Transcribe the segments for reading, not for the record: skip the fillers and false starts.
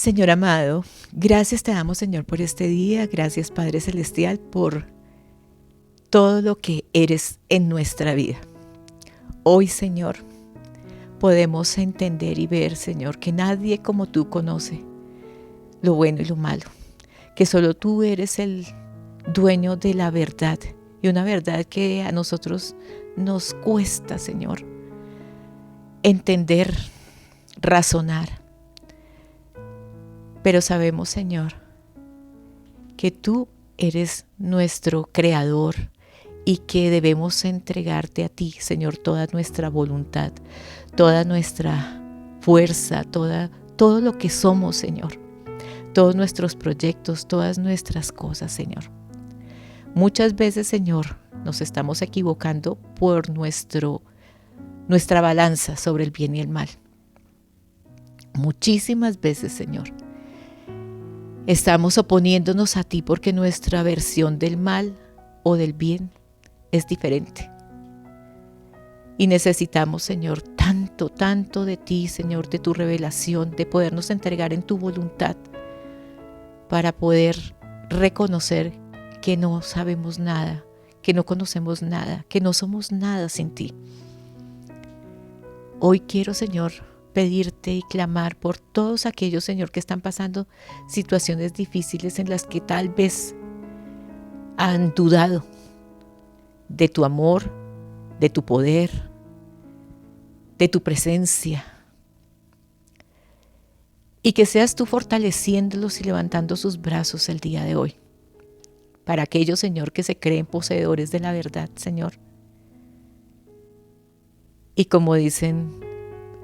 Señor amado, gracias te damos, Señor, por este día. Gracias, Padre Celestial, por todo lo que eres en nuestra vida. Hoy, Señor, podemos entender y ver, Señor, que nadie como tú conoce lo bueno y lo malo, que solo tú eres el dueño de la verdad, y una verdad que a nosotros nos cuesta, Señor, entender, razonar. Pero sabemos, Señor, que tú eres nuestro creador y que debemos entregarte a ti, Señor, toda nuestra voluntad, toda nuestra fuerza, todo lo que somos, Señor, todos nuestros proyectos, todas nuestras cosas, Señor. Muchas veces, Señor, nos estamos equivocando por nuestra balanza sobre el bien y el mal. Muchísimas veces, Señor, estamos oponiéndonos a ti porque nuestra versión del mal o del bien es diferente. Y necesitamos, Señor, tanto de ti, Señor, de tu revelación, de podernos entregar en tu voluntad para poder reconocer que no sabemos nada, que no conocemos nada, que no somos nada sin ti. Hoy quiero, Señor, pedirte y clamar por todos aquellos, Señor, que están pasando situaciones difíciles en las que tal vez han dudado de tu amor, de tu poder, de tu presencia. Y que seas tú fortaleciéndolos y levantando sus brazos el día de hoy. Para aquellos, Señor, que se creen poseedores de la verdad, Señor. Y como dicen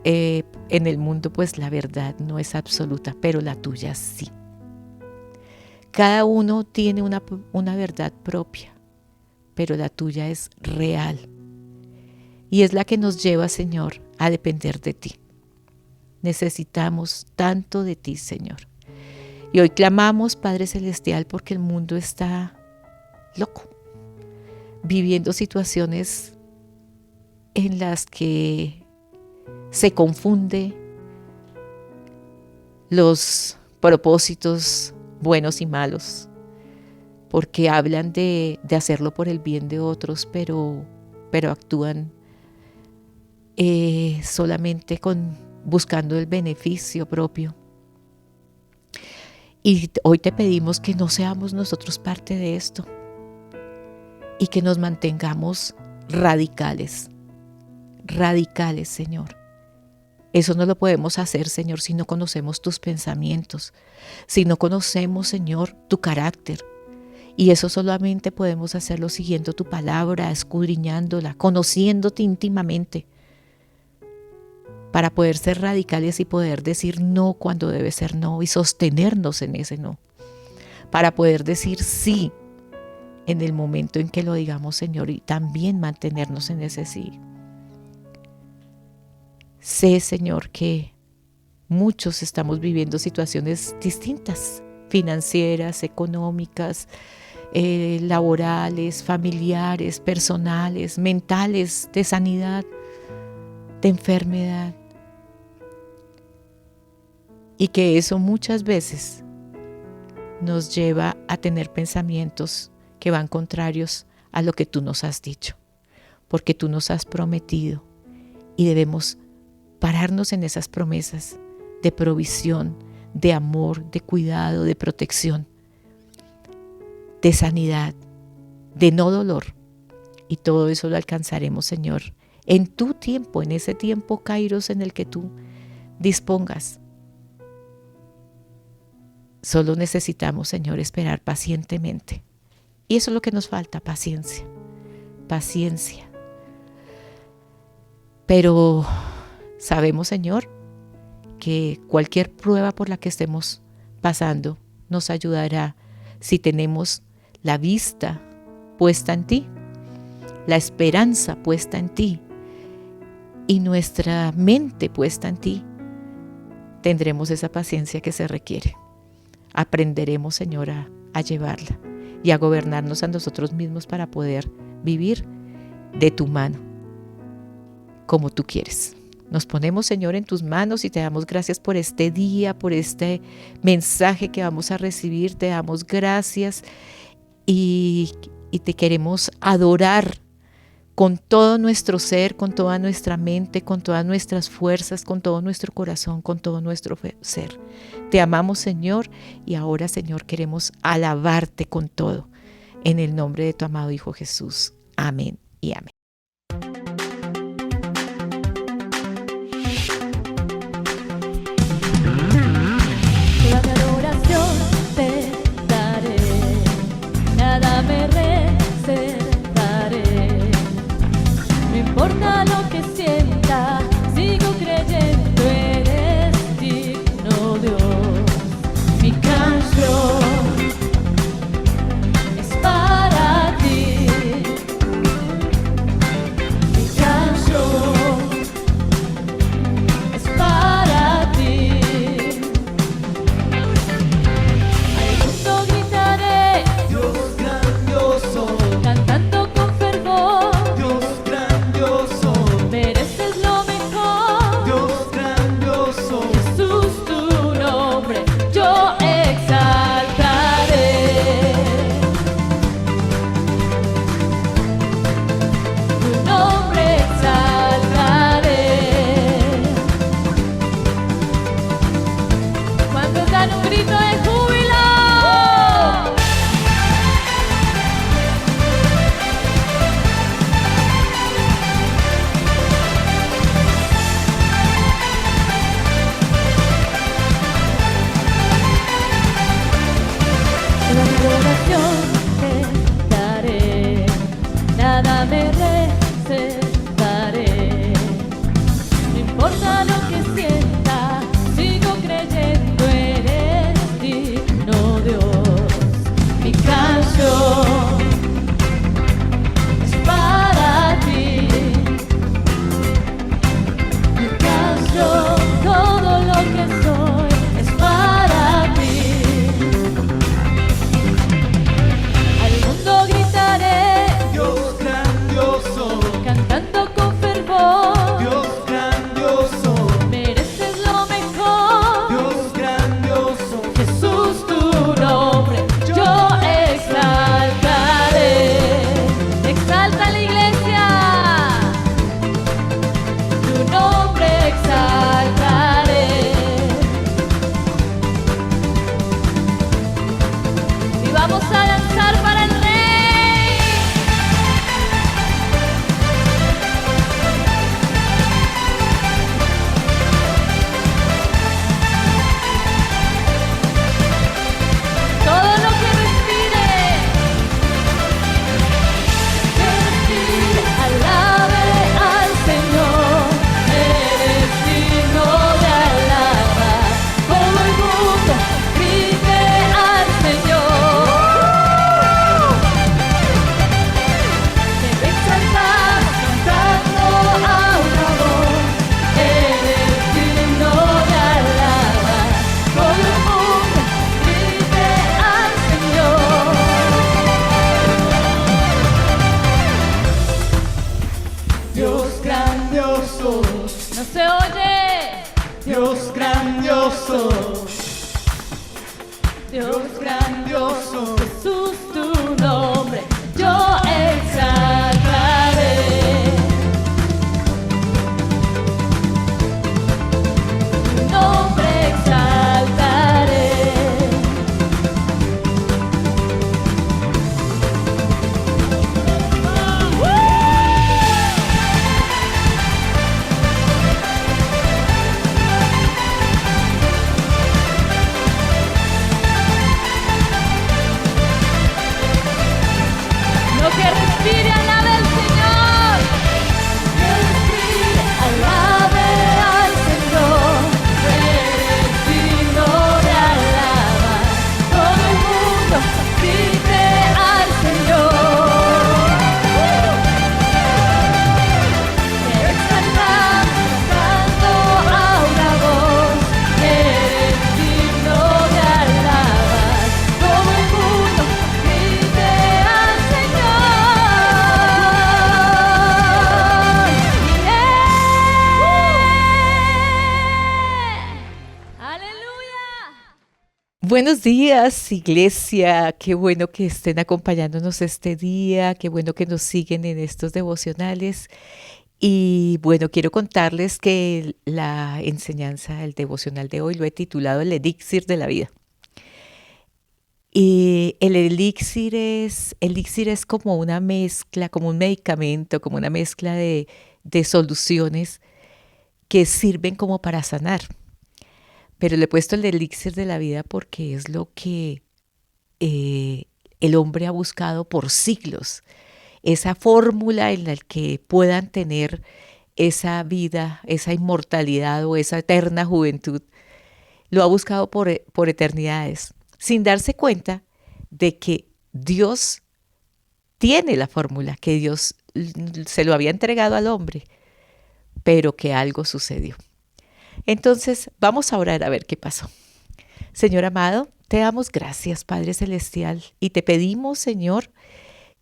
en el mundo, pues la verdad no es absoluta, pero la tuya sí. Cada uno tiene una verdad propia, pero la tuya es real. Y es la que nos lleva, Señor, a depender de ti. Necesitamos tanto de ti, Señor. Y hoy clamamos, Padre Celestial, porque el mundo está loco, viviendo situaciones en las que se confunde los propósitos buenos y malos, porque hablan de hacerlo por el bien de otros, pero actúan solamente buscando el beneficio propio. Y hoy te pedimos que no seamos nosotros parte de esto y que nos mantengamos radicales, Señor. Eso no lo podemos hacer, Señor, si no conocemos tus pensamientos, si no conocemos, Señor, tu carácter. Y eso solamente podemos hacerlo siguiendo tu palabra, escudriñándola, conociéndote íntimamente, para poder ser radicales y poder decir no cuando debe ser no y sostenernos en ese no, para poder decir sí en el momento en que lo digamos, Señor, y también mantenernos en ese sí. Sé, Señor, que muchos estamos viviendo situaciones distintas, financieras, económicas, laborales, familiares, personales, mentales, de sanidad, de enfermedad. Y que eso muchas veces nos lleva a tener pensamientos que van contrarios a lo que tú nos has dicho, porque tú nos has prometido y debemos pararnos en esas promesas de provisión, de amor, de cuidado, de protección, de sanidad, de no dolor. Y todo eso lo alcanzaremos, Señor, en tu tiempo, en ese tiempo kairos en el que tú dispongas. Solo necesitamos, Señor, esperar pacientemente. Y eso es lo que nos falta, paciencia. Pero sabemos, Señor, que cualquier prueba por la que estemos pasando nos ayudará si tenemos la vista puesta en ti, la esperanza puesta en ti y nuestra mente puesta en ti. Tendremos esa paciencia que se requiere. Aprenderemos, Señor, a llevarla y a gobernarnos a nosotros mismos para poder vivir de tu mano como tú quieres. Nos ponemos, Señor, en tus manos y te damos gracias por este día, por este mensaje que vamos a recibir. Te damos gracias y te queremos adorar con todo nuestro ser, con toda nuestra mente, con todas nuestras fuerzas, con todo nuestro corazón, con todo nuestro ser. Te amamos, Señor, y ahora, Señor, queremos alabarte con todo. En el nombre de tu amado Hijo Jesús. Amén y amén. Toda mi adoración te daré, nada me reservaré. No importa lo que sienta, sigo creyendo, eres digno, Dios. Mi canción es para ti, Buenos días, iglesia. Qué bueno que estén acompañándonos este día. Qué bueno que nos siguen en estos devocionales. Y bueno, quiero contarles que la enseñanza, el devocional de hoy lo he titulado El elixir de la vida. Y el elixir es como una mezcla, como un medicamento, como una mezcla de soluciones que sirven como para sanar. Pero le he puesto el elixir de la vida porque es lo que eh, el hombre ha buscado por siglos. Esa fórmula en la que puedan tener esa vida, esa inmortalidad o esa eterna juventud, lo ha buscado por eternidades, sin darse cuenta de que Dios tiene la fórmula, que Dios se lo había entregado al hombre, pero que algo sucedió. Entonces, vamos a orar a ver qué pasó. Señor amado, te damos gracias, Padre Celestial, y te pedimos, Señor,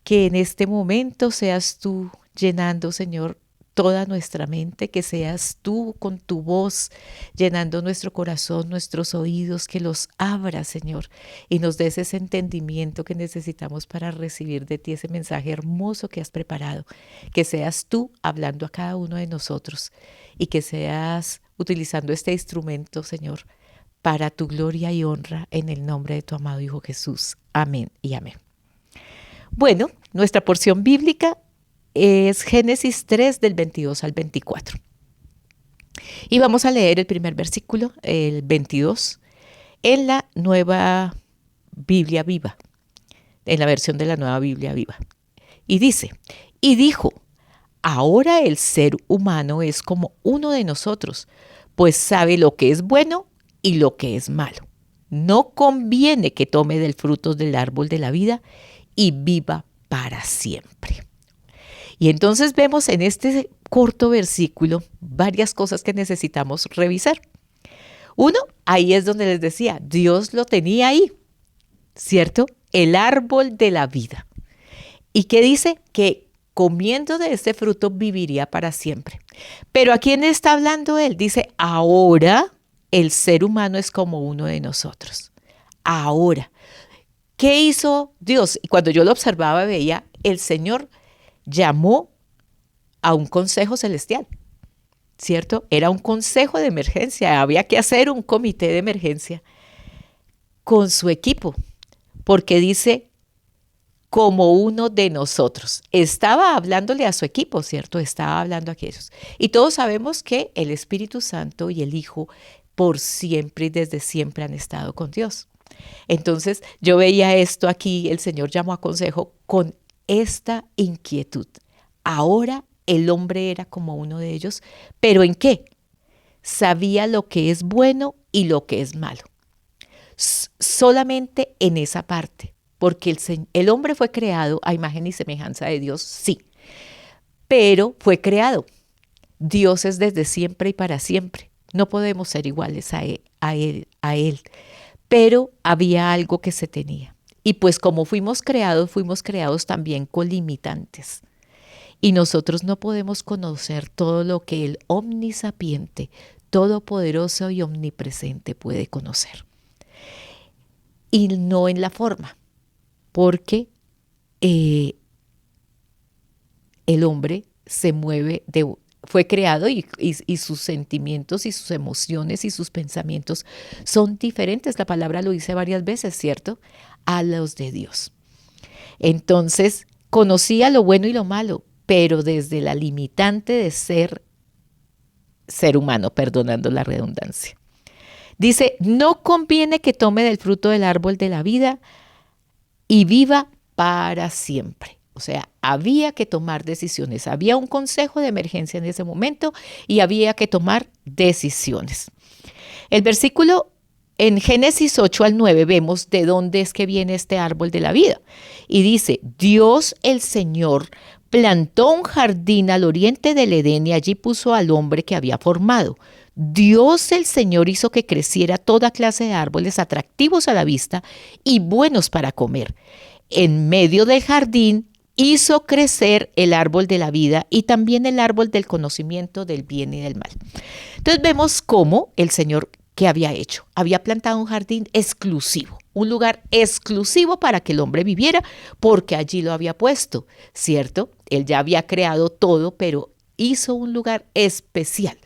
que en este momento seas tú llenando, Señor, toda nuestra mente, que seas tú con tu voz llenando nuestro corazón, nuestros oídos, que los abras, Señor, y nos des ese entendimiento que necesitamos para recibir de ti ese mensaje hermoso que has preparado, que seas tú hablando a cada uno de nosotros y que seas utilizando este instrumento, Señor, para tu gloria y honra en el nombre de tu amado Hijo Jesús. Amén y amén. Bueno, nuestra porción bíblica es Génesis 3 del 22 al 24. Y vamos a leer el primer versículo, el 22, en la Nueva Biblia Viva, en la versión de la Nueva Biblia Viva. Y dice, y dijo, ahora el ser humano es como uno de nosotros, pues sabe lo que es bueno y lo que es malo. No conviene que tome del fruto del árbol de la vida y viva para siempre. Y entonces vemos en este corto versículo varias cosas que necesitamos revisar. Uno, ahí es donde les decía, Dios lo tenía ahí, ¿cierto? El árbol de la vida. ¿Y qué dice? Que comiendo de este fruto viviría para siempre. Pero ¿a quién está hablando él? Dice, ahora el ser humano es como uno de nosotros. Ahora. ¿Qué hizo Dios? Y cuando yo lo observaba, veía, el Señor llamó a un consejo celestial, ¿cierto? Era un consejo de emergencia, había que hacer un comité de emergencia con su equipo, porque dice, como uno de nosotros. Estaba hablándole a su equipo, ¿cierto? Estaba hablando a aquellos. Y todos sabemos que el Espíritu Santo y el Hijo por siempre y desde siempre han estado con Dios. Entonces yo veía esto aquí, el Señor llamó a consejo con esta inquietud. Ahora el hombre era como uno de ellos, ¿pero en qué? Sabía lo que es bueno y lo que es malo. Solamente en esa parte, porque el hombre fue creado a imagen y semejanza de Dios, sí, pero fue creado. Dios es desde siempre y para siempre. No podemos ser iguales a él. Pero había algo que se tenía. Y pues como fuimos creados también con limitantes. Y nosotros no podemos conocer todo lo que el omnisapiente, todopoderoso y omnipresente puede conocer. Y no en la forma, porque el hombre se mueve fue creado y sus sentimientos y sus emociones y sus pensamientos son diferentes. La palabra lo dice varias veces, ¿cierto? A los de Dios. Entonces, conocía lo bueno y lo malo, pero desde la limitante de ser humano, perdonando la redundancia. Dice, no conviene que tome del fruto del árbol de la vida y viva para siempre. O sea, había que tomar decisiones. Había un consejo de emergencia en ese momento y había que tomar decisiones. El versículo en Génesis 8 al 9 vemos de dónde es que viene este árbol de la vida. Y dice, Dios el Señor plantó un jardín al oriente del Edén y allí puso al hombre que había formado. Dios el Señor hizo que creciera toda clase de árboles atractivos a la vista y buenos para comer. En medio del jardín hizo crecer el árbol de la vida y también el árbol del conocimiento del bien y del mal. Entonces vemos cómo el Señor ¿qué había hecho? Había plantado un jardín exclusivo, un lugar exclusivo para que el hombre viviera, porque allí lo había puesto, ¿cierto? Él ya había creado todo, pero hizo un lugar especial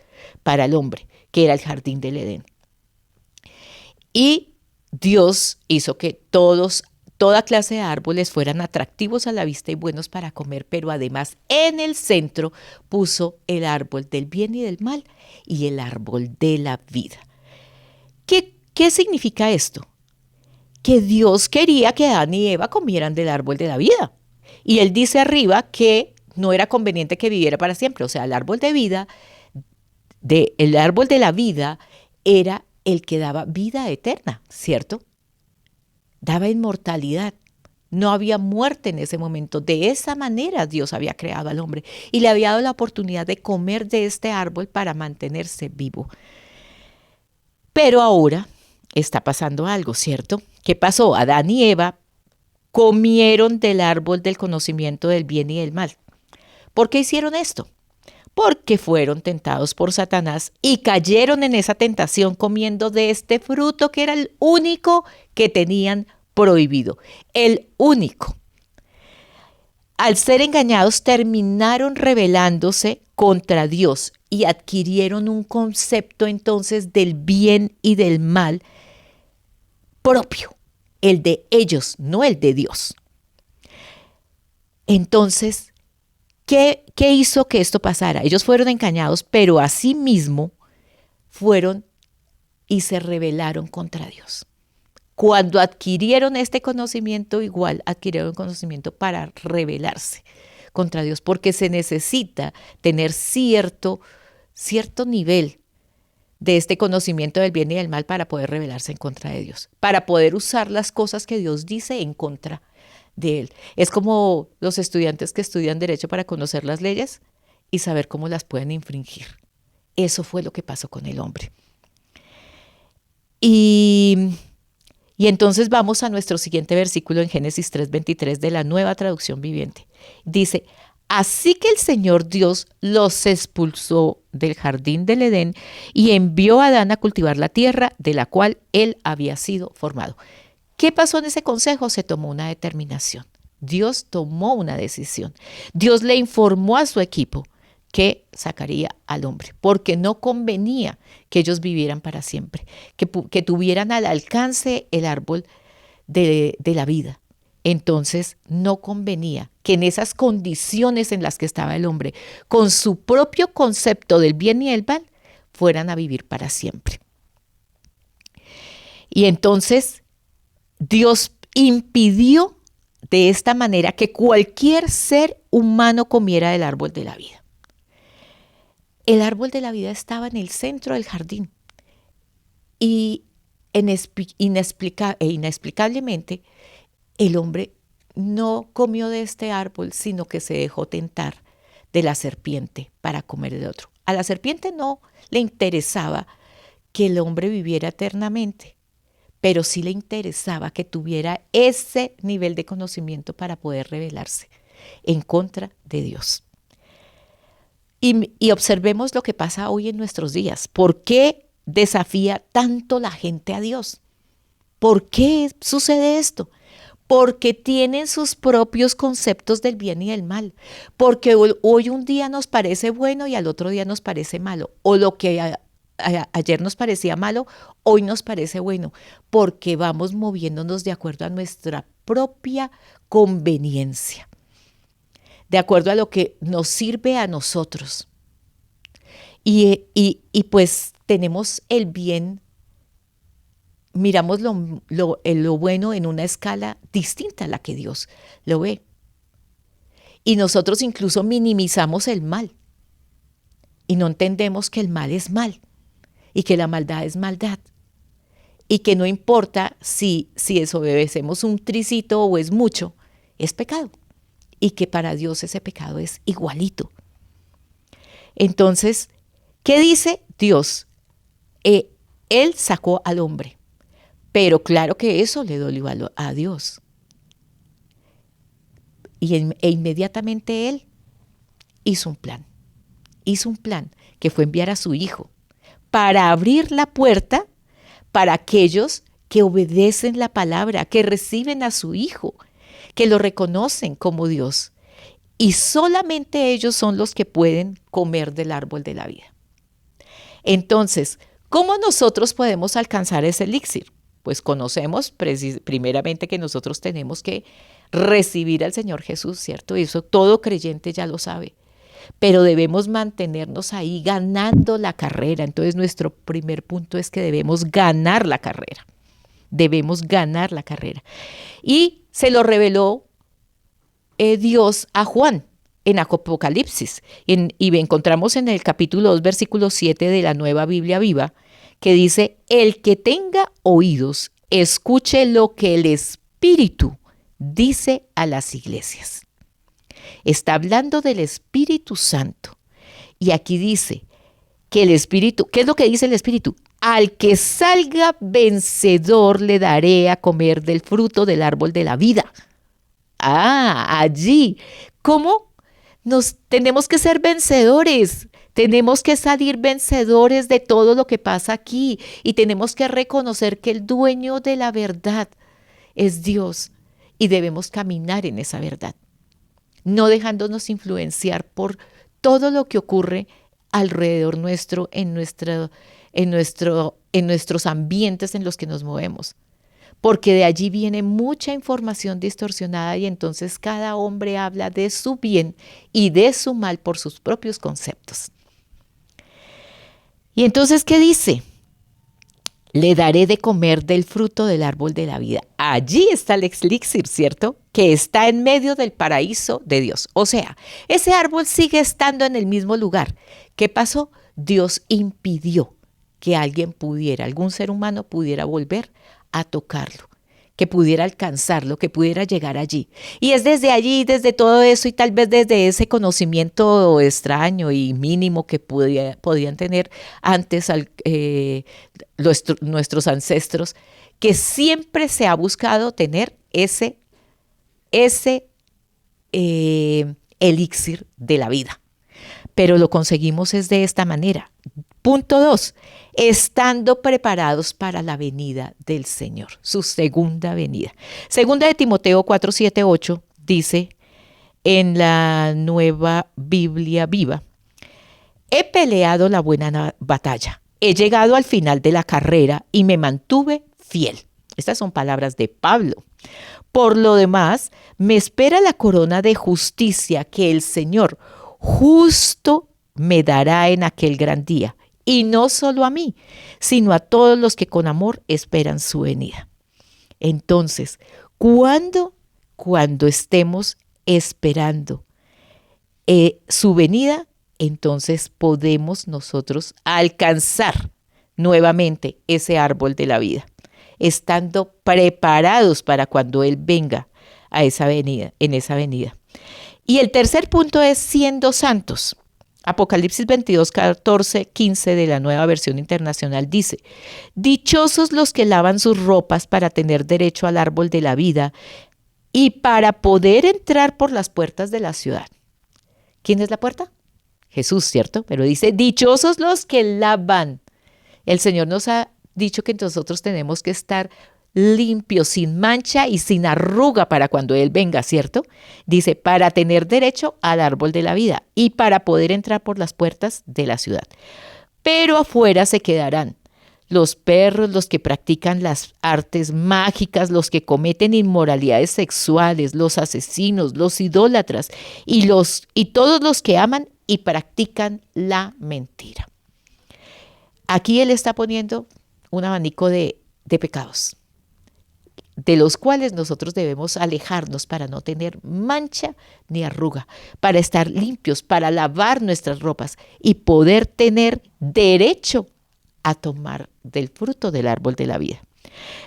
para el hombre, que era el jardín del Edén. Y Dios hizo que toda clase de árboles fueran atractivos a la vista y buenos para comer, pero además en el centro puso el árbol del bien y del mal y el árbol de la vida. ¿Qué significa esto? Que Dios quería que Adán y Eva comieran del árbol de la vida. Y él dice arriba que no era conveniente que viviera para siempre. O sea, el árbol de vida, el árbol de la vida era el que daba vida eterna, ¿cierto? Daba inmortalidad. No había muerte en ese momento. De esa manera Dios había creado al hombre y le había dado la oportunidad de comer de este árbol para mantenerse vivo. Pero ahora está pasando algo, ¿cierto? ¿Qué pasó? Adán y Eva comieron del árbol del conocimiento del bien y del mal. ¿Por qué hicieron esto? Porque fueron tentados por Satanás y cayeron en esa tentación comiendo de este fruto que era el único que tenían prohibido, el único. Al ser engañados terminaron rebelándose contra Dios y adquirieron un concepto entonces del bien y del mal propio, el de ellos, no el de Dios. Entonces, ¿qué hizo que esto pasara? Ellos fueron engañados, pero asimismo fueron y se rebelaron contra Dios. Cuando adquirieron este conocimiento, igual adquirieron conocimiento para rebelarse contra Dios, porque se necesita tener cierto nivel de este conocimiento del bien y del mal para poder rebelarse en contra de Dios, para poder usar las cosas que Dios dice en contra de Él. Es como los estudiantes que estudian derecho para conocer las leyes y saber cómo las pueden infringir. Eso fue lo que pasó con el hombre. Y entonces vamos a nuestro siguiente versículo en Génesis 3:23 de la Nueva Traducción Viviente. Dice: así que el Señor Dios los expulsó del jardín del Edén y envió a Adán a cultivar la tierra de la cual él había sido formado. ¿Qué pasó en ese consejo? Se tomó una determinación. Dios tomó una decisión. Dios le informó a su equipo que sacaría al hombre, porque no convenía que ellos vivieran para siempre, que tuvieran al alcance el árbol de la vida. Entonces no convenía que en esas condiciones en las que estaba el hombre, con su propio concepto del bien y el mal, fueran a vivir para siempre. Y entonces Dios impidió de esta manera que cualquier ser humano comiera del árbol de la vida. El árbol de la vida estaba en el centro del jardín y inexplicablemente el hombre no comió de este árbol, sino que se dejó tentar de la serpiente para comer de otro. A la serpiente no le interesaba que el hombre viviera eternamente, pero sí le interesaba que tuviera ese nivel de conocimiento para poder rebelarse en contra de Dios. Y observemos lo que pasa hoy en nuestros días. ¿Por qué desafía tanto la gente a Dios? ¿Por qué sucede esto? Porque tienen sus propios conceptos del bien y del mal. Porque hoy un día nos parece bueno y al otro día nos parece malo. O lo que ayer nos parecía malo, hoy nos parece bueno. Porque vamos moviéndonos de acuerdo a nuestra propia conveniencia, de acuerdo a lo que nos sirve a nosotros. Y pues tenemos el bien, miramos lo bueno en una escala distinta a la que Dios lo ve. Y nosotros incluso minimizamos el mal y no entendemos que el mal es mal y que la maldad es maldad. Y que no importa si desobedecemos un tricito o es mucho, es pecado. Y que para Dios ese pecado es igualito. Entonces, ¿qué dice Dios? Él sacó al hombre, pero claro que eso le dolió a Dios. E inmediatamente Él hizo un plan que fue enviar a su hijo para abrir la puerta para aquellos que obedecen la palabra, que reciben a su Hijo, que lo reconocen como Dios. Y solamente ellos son los que pueden comer del árbol de la vida. Entonces, ¿cómo nosotros podemos alcanzar ese elixir? Pues conocemos primeramente que nosotros tenemos que recibir al Señor Jesús, ¿cierto? Y eso todo creyente ya lo sabe. Pero debemos mantenernos ahí ganando la carrera. Entonces, nuestro primer punto es que debemos ganar la carrera. Debemos ganar la carrera. Y se lo reveló Dios a Juan en Apocalipsis. Y encontramos en el capítulo 2, versículo 7 de la Nueva Biblia Viva, que dice, el que tenga oídos, escuche lo que el Espíritu dice a las iglesias. Está hablando del Espíritu Santo. Y aquí dice que el Espíritu, ¿qué es lo que dice el Espíritu? Al que salga vencedor le daré a comer del fruto del árbol de la vida. Allí. ¿Cómo? Nos tenemos que ser vencedores. Tenemos que salir vencedores de todo lo que pasa aquí. Y tenemos que reconocer que el dueño de la verdad es Dios. Y debemos caminar en esa verdad, no dejándonos influenciar por todo lo que ocurre alrededor nuestro, en nuestros ambientes en los que nos movemos. Porque de allí viene mucha información distorsionada y entonces cada hombre habla de su bien y de su mal por sus propios conceptos. Y entonces, ¿qué dice? Le daré de comer del fruto del árbol de la vida. Allí está el elixir, ¿cierto? Que está en medio del paraíso de Dios. O sea, ese árbol sigue estando en el mismo lugar. ¿Qué pasó? Dios impidió que alguien pudiera, algún ser humano pudiera volver a tocarlo, que pudiera alcanzarlo, que pudiera llegar allí. Y es desde allí, desde todo eso y tal vez desde ese conocimiento extraño y mínimo que podían tener antes nuestros ancestros, que siempre se ha buscado tener ese elixir de la vida. Pero lo conseguimos es de esta manera. Punto 2, estando preparados para la venida del Señor, su segunda venida. Segunda de Timoteo 4, 7, 8 dice en la Nueva Biblia Viva, he peleado la buena batalla, he llegado al final de la carrera y me mantuve fiel. Estas son palabras de Pablo. Por lo demás, me espera la corona de justicia que el Señor justo me dará en aquel gran día. Y no solo a mí, sino a todos los que con amor esperan su venida. Entonces, cuando estemos esperando su venida, entonces podemos nosotros alcanzar nuevamente ese árbol de la vida, estando preparados para cuando Él venga a esa venida, en esa venida. Y el tercer punto es siendo santos. Apocalipsis 22, 14, 15 de la Nueva Versión Internacional dice, dichosos los que lavan sus ropas para tener derecho al árbol de la vida y para poder entrar por las puertas de la ciudad. ¿Quién es la puerta? Jesús, ¿cierto? Pero dice, dichosos los que lavan. El Señor nos ha dicho que nosotros tenemos que estar limpios, sin mancha y sin arruga para cuando Él venga, ¿cierto? Dice, para tener derecho al árbol de la vida y para poder entrar por las puertas de la ciudad. Pero afuera se quedarán los perros, los que practican las artes mágicas, los que cometen inmoralidades sexuales, los asesinos, los idólatras y todos los que aman y practican la mentira. Aquí Él está poniendo un abanico de pecados, de los cuales nosotros debemos alejarnos para no tener mancha ni arruga, para estar limpios, para lavar nuestras ropas y poder tener derecho a tomar del fruto del árbol de la vida.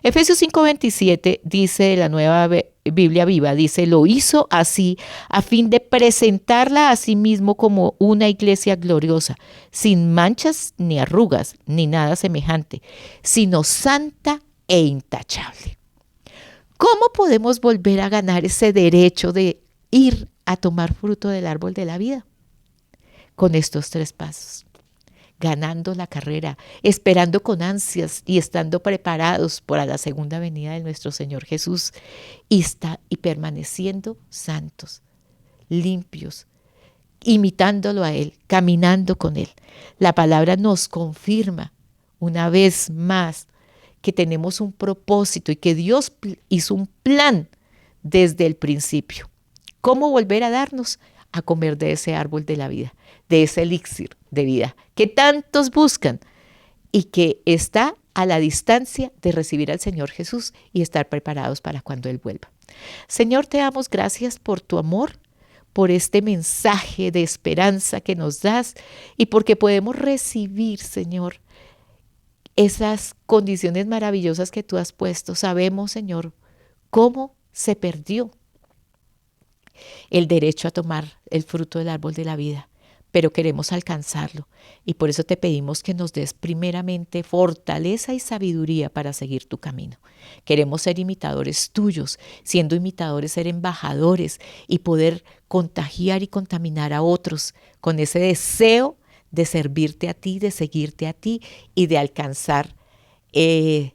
Efesios 5:27 dice, la Nueva Biblia Viva, dice, lo hizo así a fin de presentarla a sí mismo como una iglesia gloriosa, sin manchas ni arrugas, ni nada semejante, sino santa e intachable. ¿Cómo podemos volver a ganar ese derecho de ir a tomar fruto del árbol de la vida? Con estos 3 pasos. ganando la carrera, esperando con ansias y estando preparados para la segunda venida de nuestro Señor Jesús y permaneciendo santos, limpios, imitándolo a Él, caminando con Él. La palabra nos confirma una vez más que tenemos un propósito y que Dios hizo un plan desde el principio. ¿Cómo volver a darnos a comer de ese árbol de la vida, de ese elixir de vida que tantos buscan y que está a la distancia de recibir al Señor Jesús y estar preparados para cuando Él vuelva? Señor, te damos gracias por tu amor, por este mensaje de esperanza que nos das y porque podemos recibir, Señor, esas condiciones maravillosas que tú has puesto. Sabemos, Señor, cómo se perdió el derecho a tomar el fruto del árbol de la vida, pero queremos alcanzarlo y por eso te pedimos que nos des primeramente fortaleza y sabiduría para seguir tu camino. Queremos ser imitadores tuyos, siendo imitadores ser embajadores y poder contagiar y contaminar a otros con ese deseo de servirte a ti, de seguirte a ti y de alcanzar el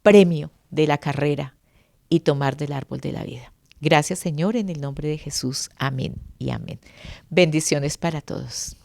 premio de la carrera y tomar del árbol de la vida. Gracias, Señor, en el nombre de Jesús. Amén y amén. Bendiciones para todos.